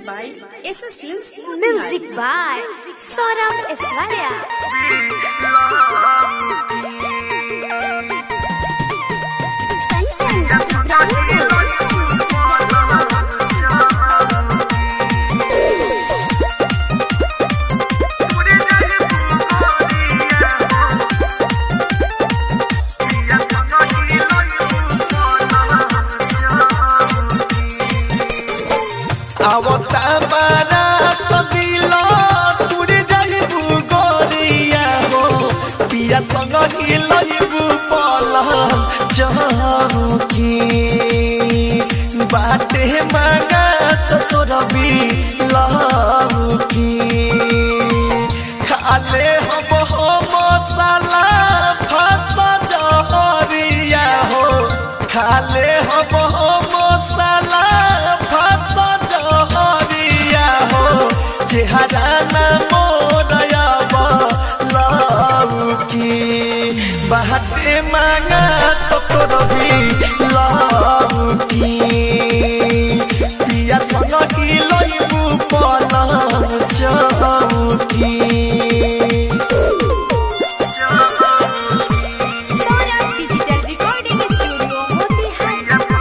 presented by SS Films. Music by Saurabh Eswaria. आवता बारात दिलो तुरे जाइबू गोरिया हो पिया संग हिलइबू पलंग चौकी बाटे मांगा तो तोरा भी लौकी खाले हम मसाला फस जहरिया हो खाले हम मसाला फस जहरिया हो चेहरा ना मोरया लौकी बाटे मांगा तो तोर भी लौकी पिया संग हिलइबू पलंग चौकी Saurabh Digital Recording Studio,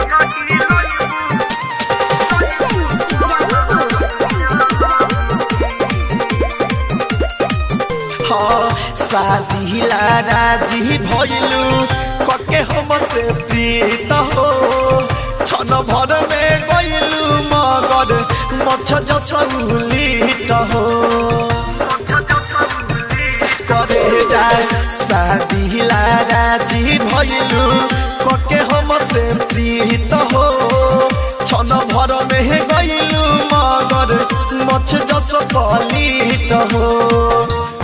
हाँ शादी राजी भइलू कके हमसे प्रीत हो छन भर में गइलू मगर मछ जसउलीट हो करे जाए शादी राजी भइलू कके हमसे प्रीत हो छन भर में गइलू मगर मछ जसउलीट हो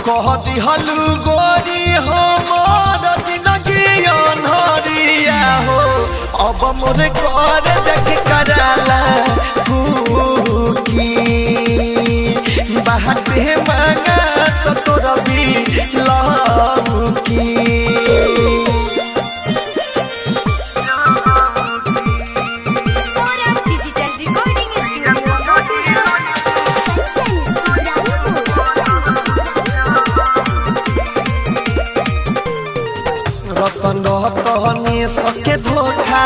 कह दिहलू गोरी हमर जिंदगी अनहरिया हो अब मोर कर जग कराला की बाटे मांगा तो तोरा भी लौकी Saurabh Digital Recording Studio, रतन रहतने सके धोखा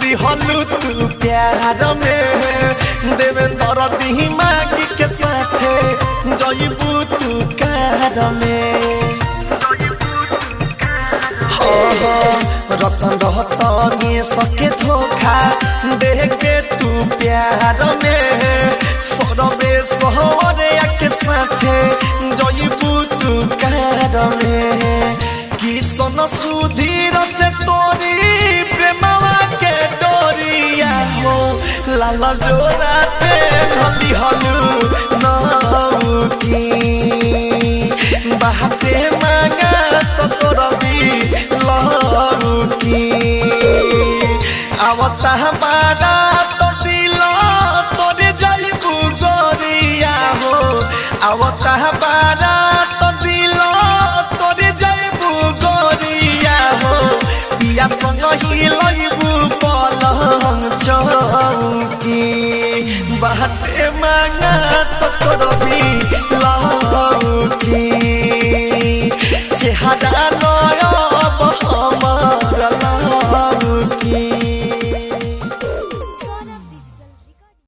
दिहलू तू प्यार में देवेंद्र दी मागी के साथे जइबू तू कार में रतन रहतने सके धोखा दे के तू प्यार में सरबे सहरे के साथे जइबू तू कार में किसन सुधीर से तोरी प्रेमवा के डोरिया हो लाल जोरा पे ढली हलू नौकी बाटे मांगा तो तोरा भी लौकी आवता बारा तो दिलो तोरे जाइबू गोरिया हो आवता बारा तो दिलो तोरे जाइबू गोरिया हो पिया संग हिलइबू पलंग चौकी बाटे मांगा तो तोर भी लौकी चेहरा नया